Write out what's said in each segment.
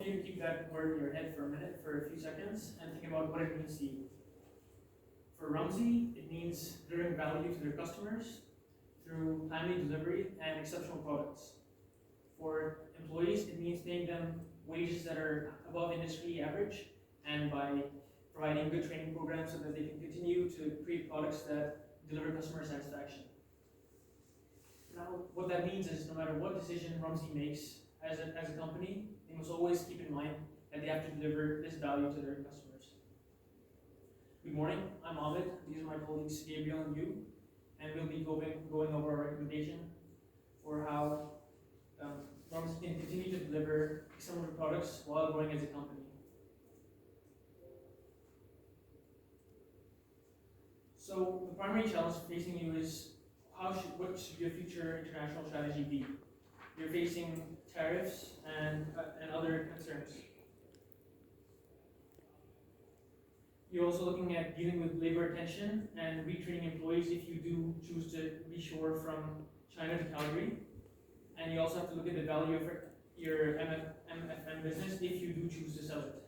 You to keep that word in your head for a minute, for a few seconds, and think about what it means to you. For Rumsey, it means delivering value to their customers through timely delivery and exceptional products. For employees, it means paying them wages that are above industry average, and by providing good training programs so that they can continue to create products that deliver customer satisfaction. Now, what that means is no matter what decision Rumsey makes as a company, they must always keep in mind that they have to deliver this value to their customers. Good morning, I'm Ahmed. These are my colleagues Gabriel and you, and we'll be going over our recommendation for how Rumsey can continue to deliver similar products while growing as a company. So the primary challenge facing you is what should your future international strategy be? You're facing tariffs and other concerns. You're also looking at dealing with labor tension and retraining employees if you do choose to reshore from China to Calgary. And you also have to look at the value of your MFM business if you do choose to sell it.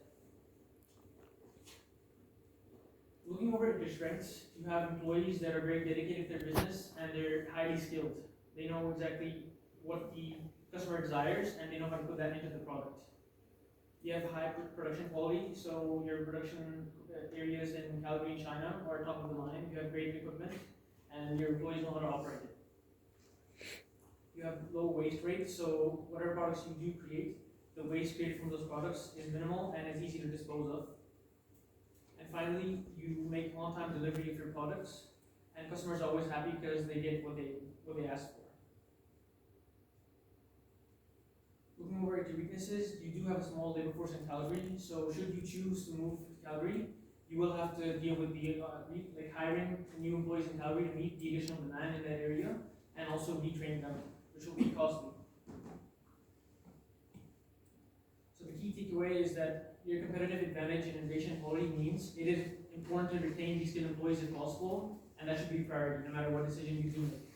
Looking over at your strengths, you have employees that are very dedicated to their business and they're highly skilled. They know exactly what the customer desires and they know how to put that into the product. You have high production quality, so your production areas in Calgary and China are top of the line. You have great equipment and your employees know how to operate it. You have low waste rates, so whatever products you do create, the waste created from those products is minimal and it's easy to dispose of. And finally, you make on-time delivery of your products, and customers are always happy because they get what they ask for. Looking over at your weaknesses, you do have a small labor force in Calgary, so should you choose to move to Calgary, you will have to deal with the hiring new employees in Calgary to meet the additional demand in that area, and also retrain them, which will be costly. So the key takeaway is that your competitive advantage in innovation and quality means it is important to retain these skilled employees if possible, and that should be a priority no matter what decision you do make.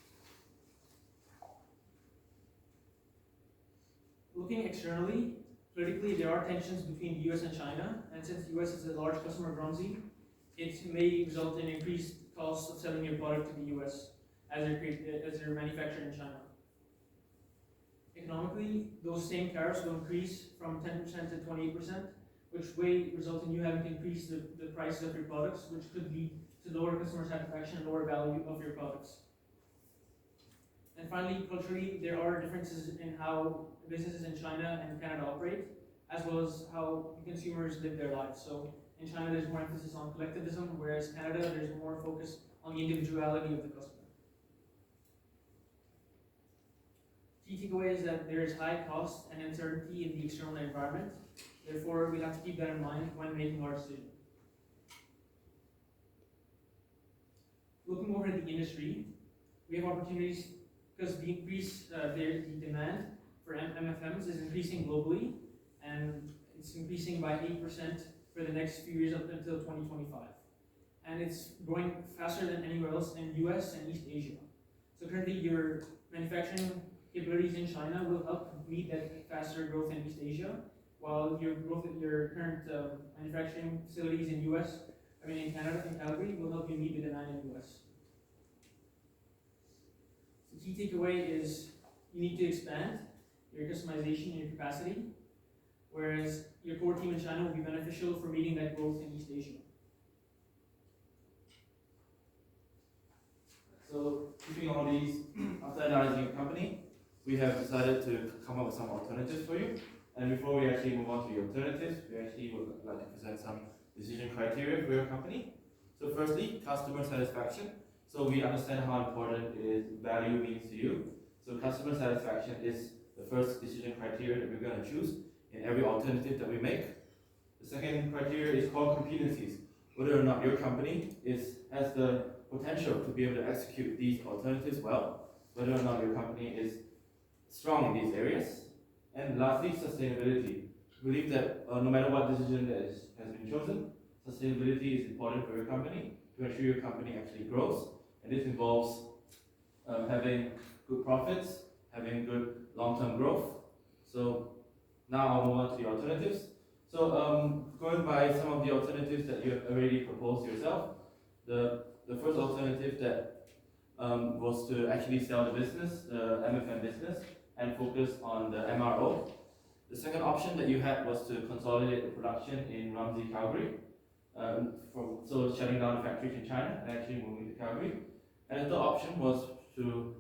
Looking externally, politically, there are tensions between the US and China, and since the US is a large customer of Rumsey, it may result in increased costs of selling your product to the US as they're manufactured in China. Economically, those same tariffs will increase from 10% to 28%, which may result in you having to increase the prices of your products, which could lead to lower customer satisfaction and lower value of your products. And finally, culturally, there are differences in how businesses in China and Canada operate, as well as how consumers live their lives. So in China, there's more emphasis on collectivism, whereas Canada, there's more focus on the individuality of the customer. Key takeaway is that there is high cost and uncertainty in the external environment. Therefore, we have to keep that in mind when making our decision. Looking over at the industry, we have opportunities because the demand for MFMs is increasing globally, and it's increasing by 8% for the next few years up until 2025. And it's growing faster than anywhere else in the US and East Asia. So currently your manufacturing capabilities in China will help meet that faster growth in East Asia, while your growth at your current manufacturing facilities in in Canada, in Calgary, will help you meet the demand in the US. The key takeaway is you need to expand your customization and your capacity, whereas your core team in China will be beneficial for meeting that growth in East Asia. So, keeping all these, after analyzing your company, we have decided to come up with some alternatives for you. And before we actually move on to the alternatives, we actually would like to present some decision criteria for your company. So firstly, customer satisfaction. So we understand how important value means to you. So customer satisfaction is the first decision criteria that we're going to choose in every alternative that we make. The second criteria is core competencies. Whether or not your company has the potential to be able to execute these alternatives well. Whether or not your company is strong in these areas. And lastly, sustainability. We believe that no matter what decision that has been chosen, sustainability is important for your company to ensure your company actually grows. And this involves having good profits, having good long-term growth. So Now I'll move on to the alternatives. So going by some of the alternatives that you have already proposed yourself, the first alternative that was to actually sell the business, the MFM business, and focus on the MRO. The second option that you had was to consolidate the production in Ramsey, Calgary, so shutting down the factories in China and actually moving to Calgary. And the third option was to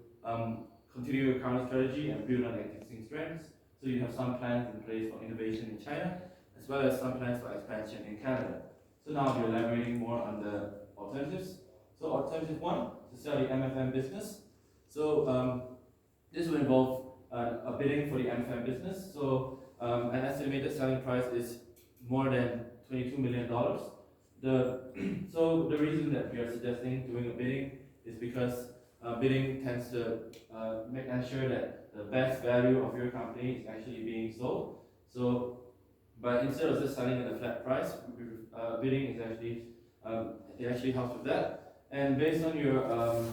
continue your current strategy and build on existing strengths. So you have some plans in place for innovation in China, as well as some plans for expansion in Canada. So now I'll be elaborating more on the alternatives. So alternative one, to sell the MFM business. So this will involve a bidding for the MFM business. So an estimated selling price is more than $22 million. So the reason that we are suggesting doing a bidding is because bidding tends to ensure that the best value of your company is actually being sold. So, but instead of just selling at a flat price, bidding is actually it actually helps with that. And based on your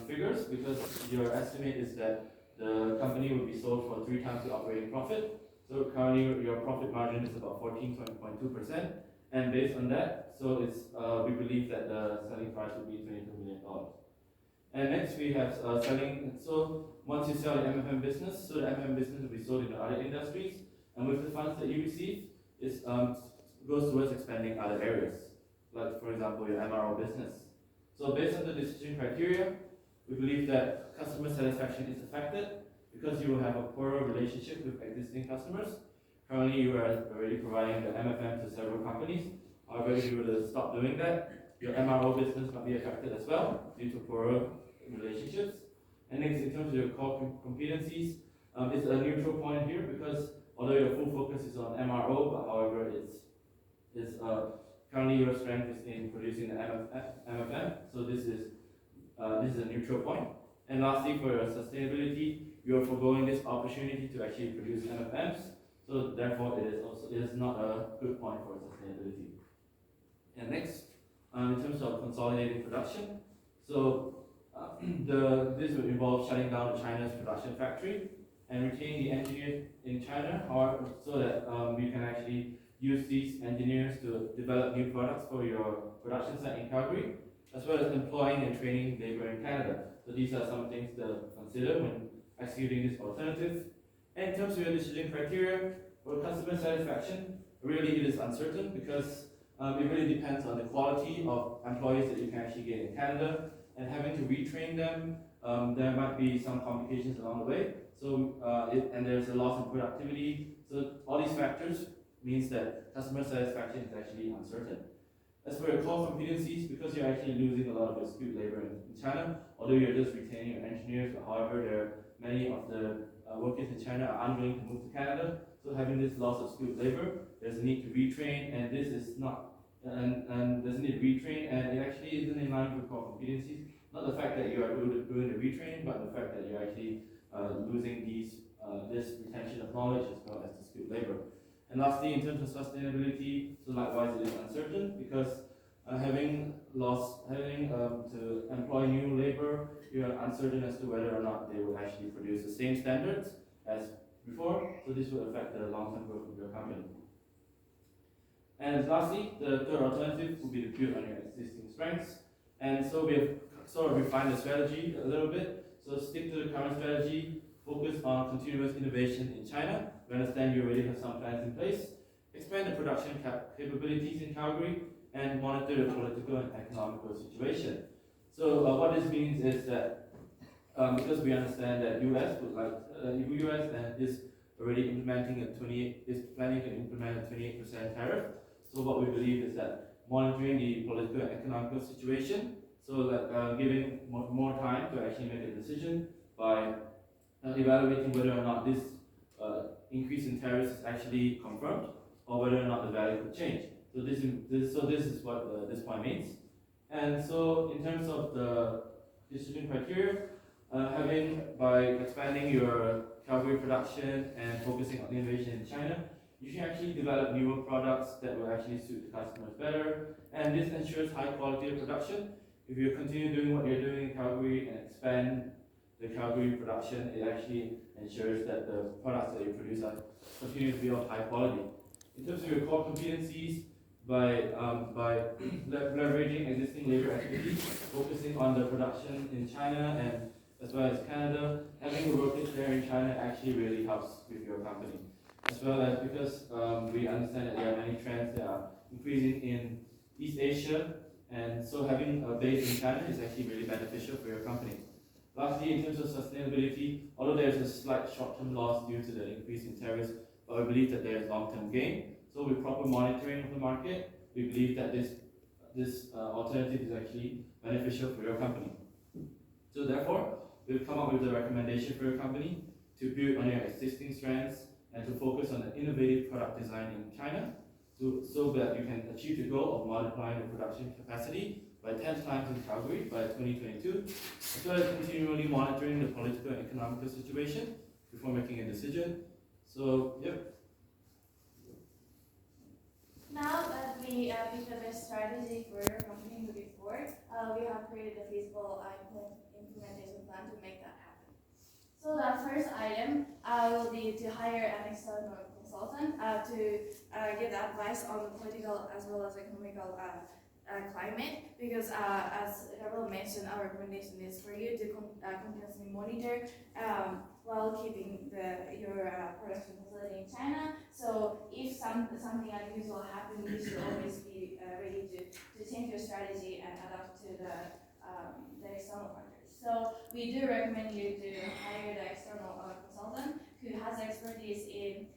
figures, because your estimate is that the company will be sold for 3 times the operating profit. So currently your profit margin is about 14.2%, and based on that, so it's we believe that the selling price will be $22 million. And next we have selling. So once you sell the MFM business, so the MFM business will be sold in the other industries, and with the funds that you receive, it goes towards expanding other areas, like for example your MRO business. So based on the decision criteria, we believe that customer satisfaction is affected because you will have a poorer relationship with existing customers. Currently, you are already providing the MFM to several companies. However, if you were to stop doing that, your MRO business might be affected as well due to poorer relationships. And next, in terms of your core competencies, it's a neutral point here because although your full focus is on MRO, but however, it's currently your strength is in producing the MFM. So this is a neutral point. And lastly, for your sustainability, you are foregoing this opportunity to actually produce MFMs. So therefore, it is not a good point for sustainability. And next, in terms of consolidating production, so this would involve shutting down China's production factory and retaining the engineers in China, so that you can actually use these engineers to develop new products for your production site in Calgary, as well as employing and training labor in Canada. So these are some things to consider when executing this alternative. And in terms of your decision criteria for customer satisfaction, really it is uncertain because it really depends on the quality of employees that you can actually get in Canada, and having to retrain them, there might be some complications along the way. So and there's a loss in productivity. So all these factors means that customer satisfaction is actually uncertain. As for your core competencies, because you're actually losing a lot of your skilled labor in China, although you're just retaining your engineers, but however, many of the workers in China are unwilling to move to Canada. So having this loss of skilled labor, there's a need to retrain, and this is not, and there's a need to retrain, and it actually isn't in line with core competencies. Not the fact that you are doing the retrain, but the fact that you're actually losing this retention of knowledge as well as the skilled labor. And lastly, in terms of sustainability, so likewise it is uncertain because having to employ new labor, you are uncertain as to whether or not they will actually produce the same standards as before. So this will affect the long-term growth of your company. And lastly, the third alternative would be to build on your existing strengths. And so we have sort of refined the strategy a little bit. So stick to the current strategy, focus on continuous innovation in China. We understand you already have some plans in place. Expand the production capabilities in Calgary and monitor the political and economical situation. So what this means is that because we understand that US is already implementing is planning to implement a 28% tariff. So what we believe is that monitoring the political and economical situation, so that giving more time to actually make a decision by evaluating whether or not this increase in tariffs is actually confirmed, or whether or not the value could change. So this is what this point means. And so in terms of the decision criteria, by expanding your Calgary production and focusing on innovation in China, you should actually develop newer products that will actually suit the customers better. And this ensures high quality of production. If you continue doing what you're doing in Calgary and expand the Calgary production, it actually ensures that the products that you produce are continue to be of high quality. In terms of your core competencies, by leveraging existing labor activities, focusing on the production in China and as well as Canada, having a working share in China actually really helps with your company. As well as because we understand that there are many trends that are increasing in East Asia, and so having a base in China is actually really beneficial for your company. Lastly, in terms of sustainability, although there is a slight short-term loss due to the increase in tariffs, but we believe that there is long-term gain. So with proper monitoring of the market, we believe that this alternative is actually beneficial for your company. So therefore, we've come up with a recommendation for your company to build on your existing strengths and to focus on the innovative product design in China, so that you can achieve the goal of multiplying the production capacity by 10 times in Calgary by 2022, as well as continually monitoring the political and economical situation before making a decision. So, yep. Now that we picked the best strategy for your company moving forward, we have created a feasible implementation plan to make that happen. So the first item will be to hire an external consultant to give advice on the political as well as economical climate, because as Gabriel mentioned, our recommendation is for you to continuously monitor while keeping your production facility in China. So if something unusual happens, you should always be ready to change your strategy and adapt to the external factors. So we do recommend you to hire the external consultant who has expertise in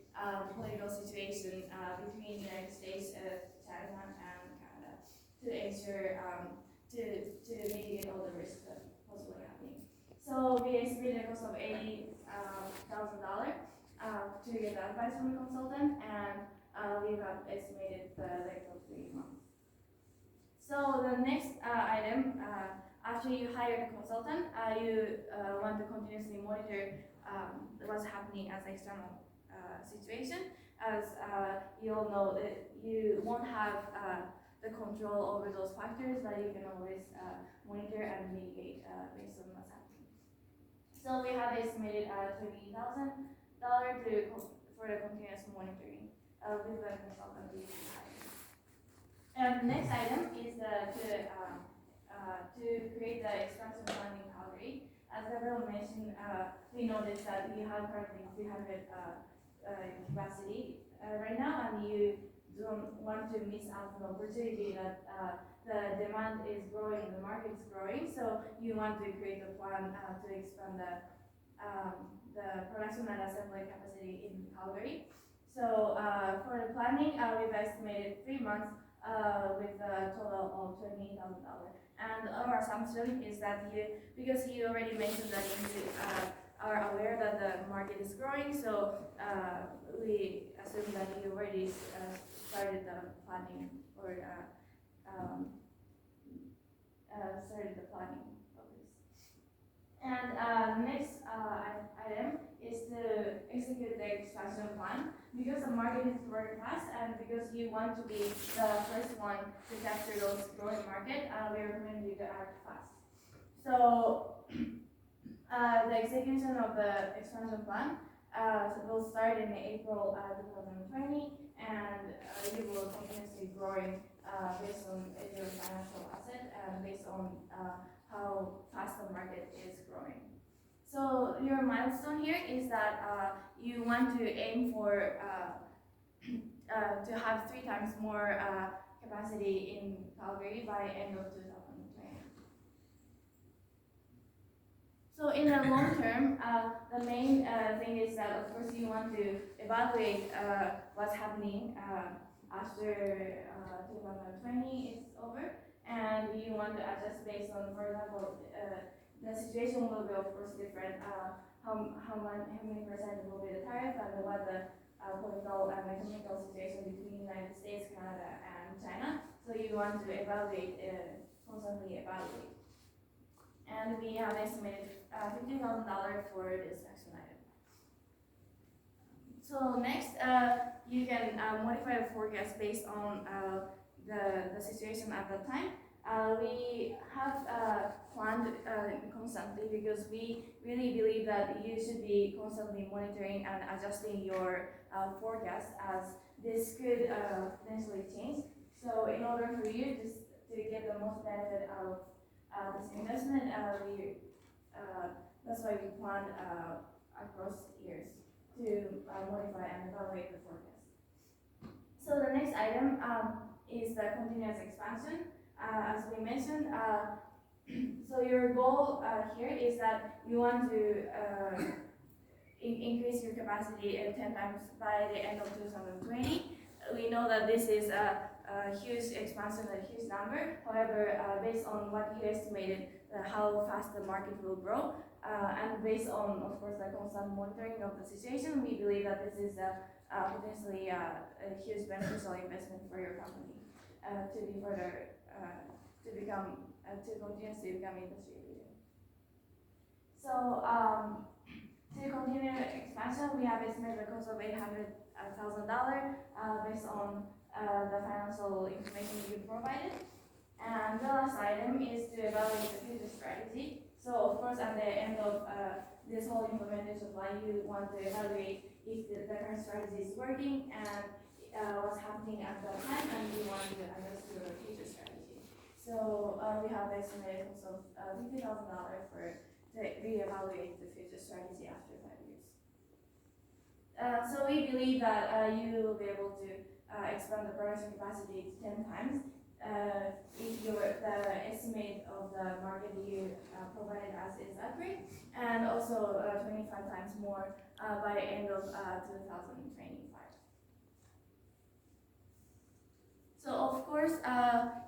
political situation between the United States, China, and Canada to ensure to mitigate all the risks that possibly happening. So we estimated a cost of $80,000 to get advice from the consultant, and we have estimated the length of 3 months. So the next item, after you hire the consultant, you want to continuously monitor what's happening as external situation, as you all know that you won't have the control over those factors, but you can always monitor and mitigate based on what's happening. So we have estimated $20,000 for the continuous monitoring with the consultant we hired. And the next item is to create the expansion plan in Calgary. As Gabriel mentioned, we noticed that we have currently 300 capacity right now, and you don't want to miss out on the opportunity that the demand is growing, the market is growing, so you want to create a plan to expand the production and assembly capacity in Calgary. So for the planning, we've estimated 3 months with a total of $20,000. And our assumption is that because you already mentioned that you are aware that the market is growing, so we assume that you already started the planning or started the planning of this. And the next item is to execute the expansion plan. Because the market is growing fast and because you want to be the first one to capture those growing market, we recommend you to act fast. So the execution of the expansion plan will start in April 2020, and you will continuously growing based on your financial asset and based on how fast the market is growing. So your milestone here is that you want to aim for to have 3 times more capacity in Calgary by end of 2020. So in the long term, the main thing is that of course you want to evaluate what's happening after 2020 is over, and you want to adjust based on, for example, the situation will be of course different. How many percent will be the tariff and what the political and economical situation between the United States, Canada, and China. So you want to evaluate, constantly evaluate. And we have estimated $15,000 for this action item. So next, you can modify the forecast based on the situation at that time. We have planned constantly because we really believe that you should be constantly monitoring and adjusting your forecast as this could potentially change. So in order for you just to get the most benefit out of this investment, that's why we plan across years to modify and evaluate the forecast. So the next item is the continuous expansion. As we mentioned, so your goal here is that you want to increase your capacity 10 times by the end of 2020. We know that this is a huge expansion, a huge number. However, based on what you estimated, how fast the market will grow, and based on, of course, the constant monitoring of the situation, we believe that this is potentially a huge beneficial investment for your company to be further to continuously become industry leader. So to continue expansion, we have estimated the cost of $800,000 based on the financial information you provided. And the last item is to evaluate the future strategy. So of course, at the end of this whole implementation plan, you want to evaluate if the current strategy is working and what's happening at that time, and you want to adjust your future strategy. So we have estimated cost of $50,000 to reevaluate the future strategy after 5 years. So we believe that you will be able to expand the production capacity 10 times if the estimate of the market you provided us is accurate, and also 25 times more by end of 2025. So of course,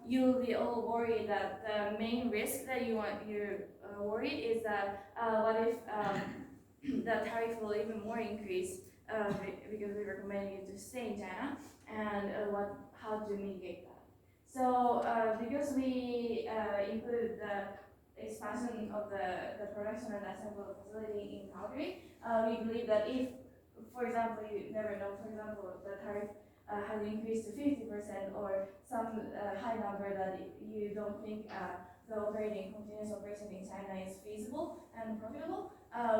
you'll be all worried that the main risk that you're worried is that what if the tariff will even more increase because we recommend you to stay in China, and how to mitigate that. So because we included the expansion of the production and assembly facility in Calgary, we believe that if, for example, you never know, for example, the tariff has increased to 50% or some high number that you don't think the continuous operation in China is feasible and profitable,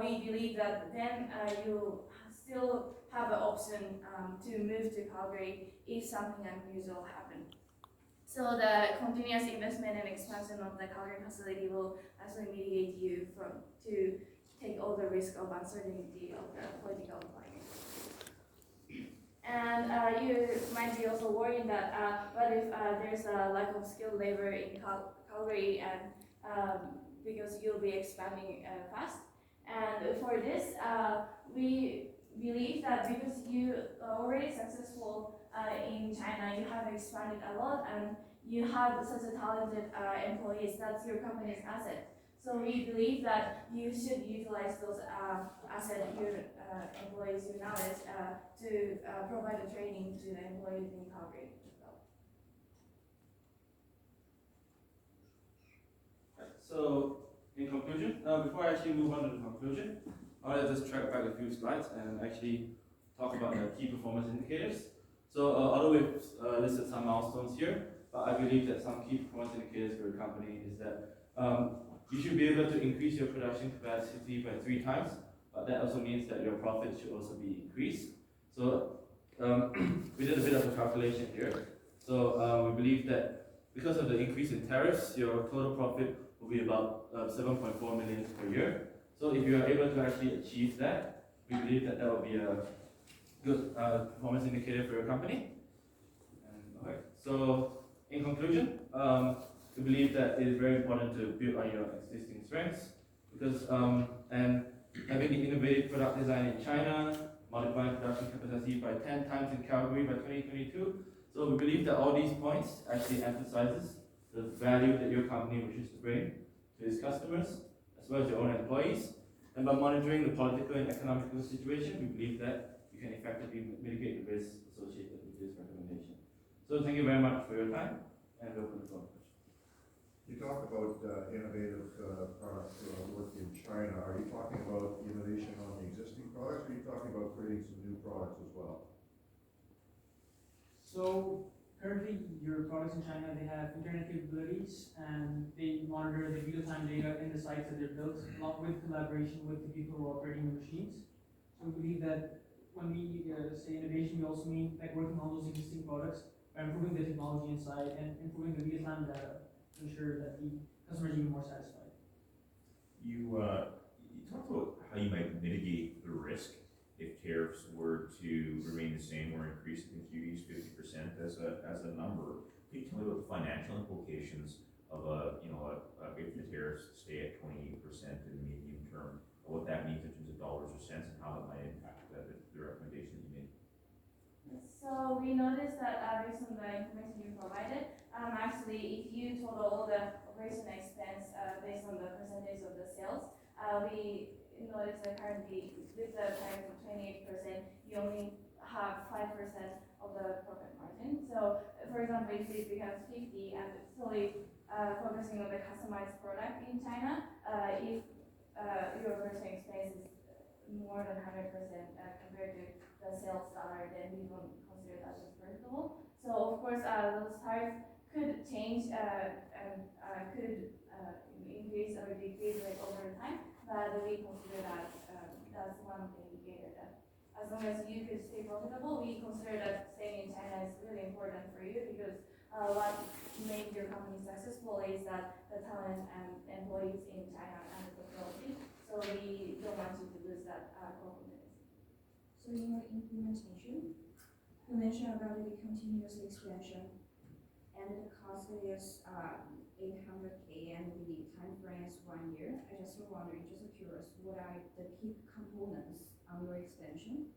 we believe that then you still have the option to move to Calgary if something unusual happens. So the continuous investment and expansion of the Calgary facility will actually mitigate you to take all the risk of uncertainty of the political climate. And you might be also worried that what if there's a lack of skilled labor in Calgary, and because you'll be expanding fast. And for this, we believe that because you are already successful in China, you have expanded a lot, and you have such a talented employees. That's your company's asset. So we believe that you should utilize those assets, your employees, your knowledge, to provide the training to the employees in Calgary as well. So, in conclusion, before I actually move on to the conclusion, I want to just track back a few slides and actually talk about the key performance indicators. So, although we've listed some milestones here, but I believe that some key performance indicators for your company is that you should be able to increase your production capacity by 3 times, but that also means that your profit should also be increased. So we did a bit of a calculation here. So we believe that because of the increase in tariffs, your total profit will be about 7.4 million per year. So if you are able to actually achieve that, we believe that that will be a good performance indicator for your company. Okay. So in conclusion, we believe that it is very important to build on your existing strengths because and having the innovative product design in China, multiplying production capacity by 10 times in Calgary by 2022. So we believe that all these points actually emphasizes the value that your company wishes to bring to its customers as well as your own employees. And by monitoring the political and economical situation, we believe that you can effectively mitigate the risks associated with this recommendation. So thank you very much for your time, and we'll open the floor. You talk about innovative product work in China. Are you talking about innovation on the existing products, or are you talking about creating some new products as well? So currently your products in China, they have internet capabilities and they monitor the real-time data in the sites that they're built, along with collaboration with the people who are operating the machines. So we believe that when we say innovation, we also mean like working on those existing products by improving the technology inside and improving the real-time data to ensure that the customer is even more satisfied. You talked about how you might mitigate the risk if tariffs were to remain the same or increase. I think you used 50% as a number. Can you tell me about the financial implications of if the tariffs stay at 28% in the medium term, what that means in terms of dollars or cents and how that might impact the recommendation you made? So we noticed that based on the information you provided, actually if you total all the operation expense based on the percentage of the sales, we noticed that currently with the tariff of 28%, you only have 5% of the profit margin. So for example, if it becomes 50 and it's solely focusing on the customized product in China, if your operation expense is more than 100% compared to the sales dollar, then we don't consider that as profitable. So of course, those tariffs could change and could increase or decrease like over time, but we consider that that's one indicator that as long as you could stay profitable, we consider that staying in China is really important for you because what makes your company successful is that the talent and employees in China and the technology. So we don't want you to lose that confidence. So in your implementation, you mentioned about the continuous expansion, and the cost is 800K and the time frame is 1 year. I just wondering, just curious, what are the key components on your expansion?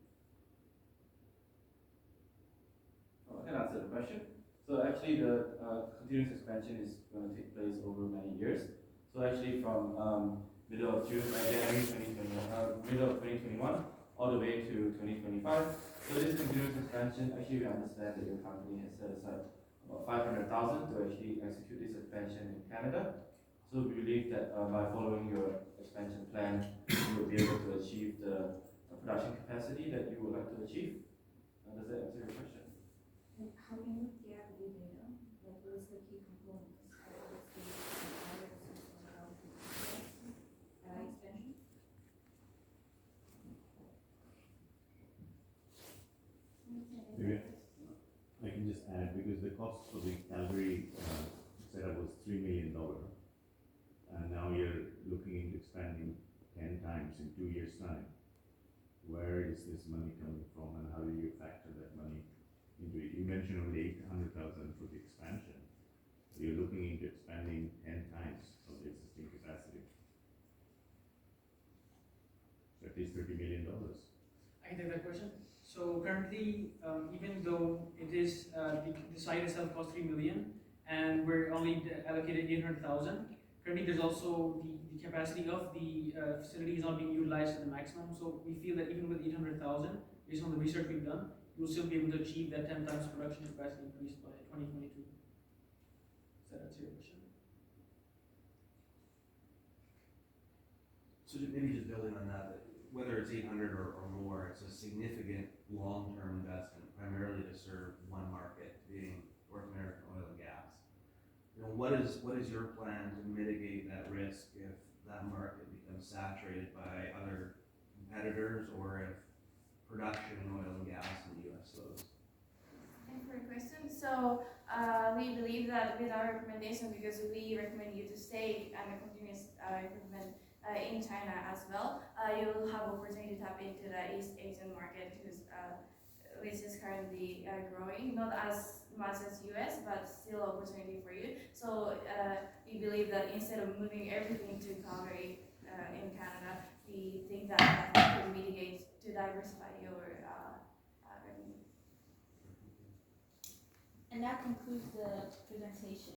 I can answer the question. So actually the continuous expansion is going to take place over many years. So actually from middle of January 2021 all the way to 2025. So this continuous expansion, actually we understand that your company has set aside about 500,000 to actually execute this expansion in Canada. So we believe that by following your expansion plan, you will be able to achieve the production capacity that you would like to achieve. Does that answer your question? And how can you get the data? Like what is the key components? Expansion? Maybe I can just add, because the cost for the Calgary setup was $3 million, and now you're looking into expanding 10 times in 2 years' time. Where is this money coming from, and how do you factor that money into it? You mentioned only 800,000 for the expansion. You're looking into expanding 10 times of the existing capacity. So at least $30 million. I can take that question. So currently, even though it is the site itself costs 3 million, and we're only allocated 800,000. Currently, there's also the capacity of the facility is not being utilized to the maximum. So we feel that even with 800,000, based on the research we've done, you'll still be able to achieve that 10 times production capacity increase by 2022. Does that answer your question? So maybe just building on that, whether it's 800 or more, it's a significant long-term investment, primarily to serve one market, being North American oil and gas. You know, what is your plan to mitigate that risk if that market becomes saturated by other competitors, or if production in oil and gas in the U.S. slows? Thanks for your question. So we believe that with our recommendation, because we recommend you to stay and continuous improvement in China as well, you will have opportunity to tap into the East Asian market, which is currently growing, not as much as US, but still opportunity for you. So we believe that instead of moving everything to Calgary in Canada, we think that could mitigate to diversify your revenue. And that concludes the presentation.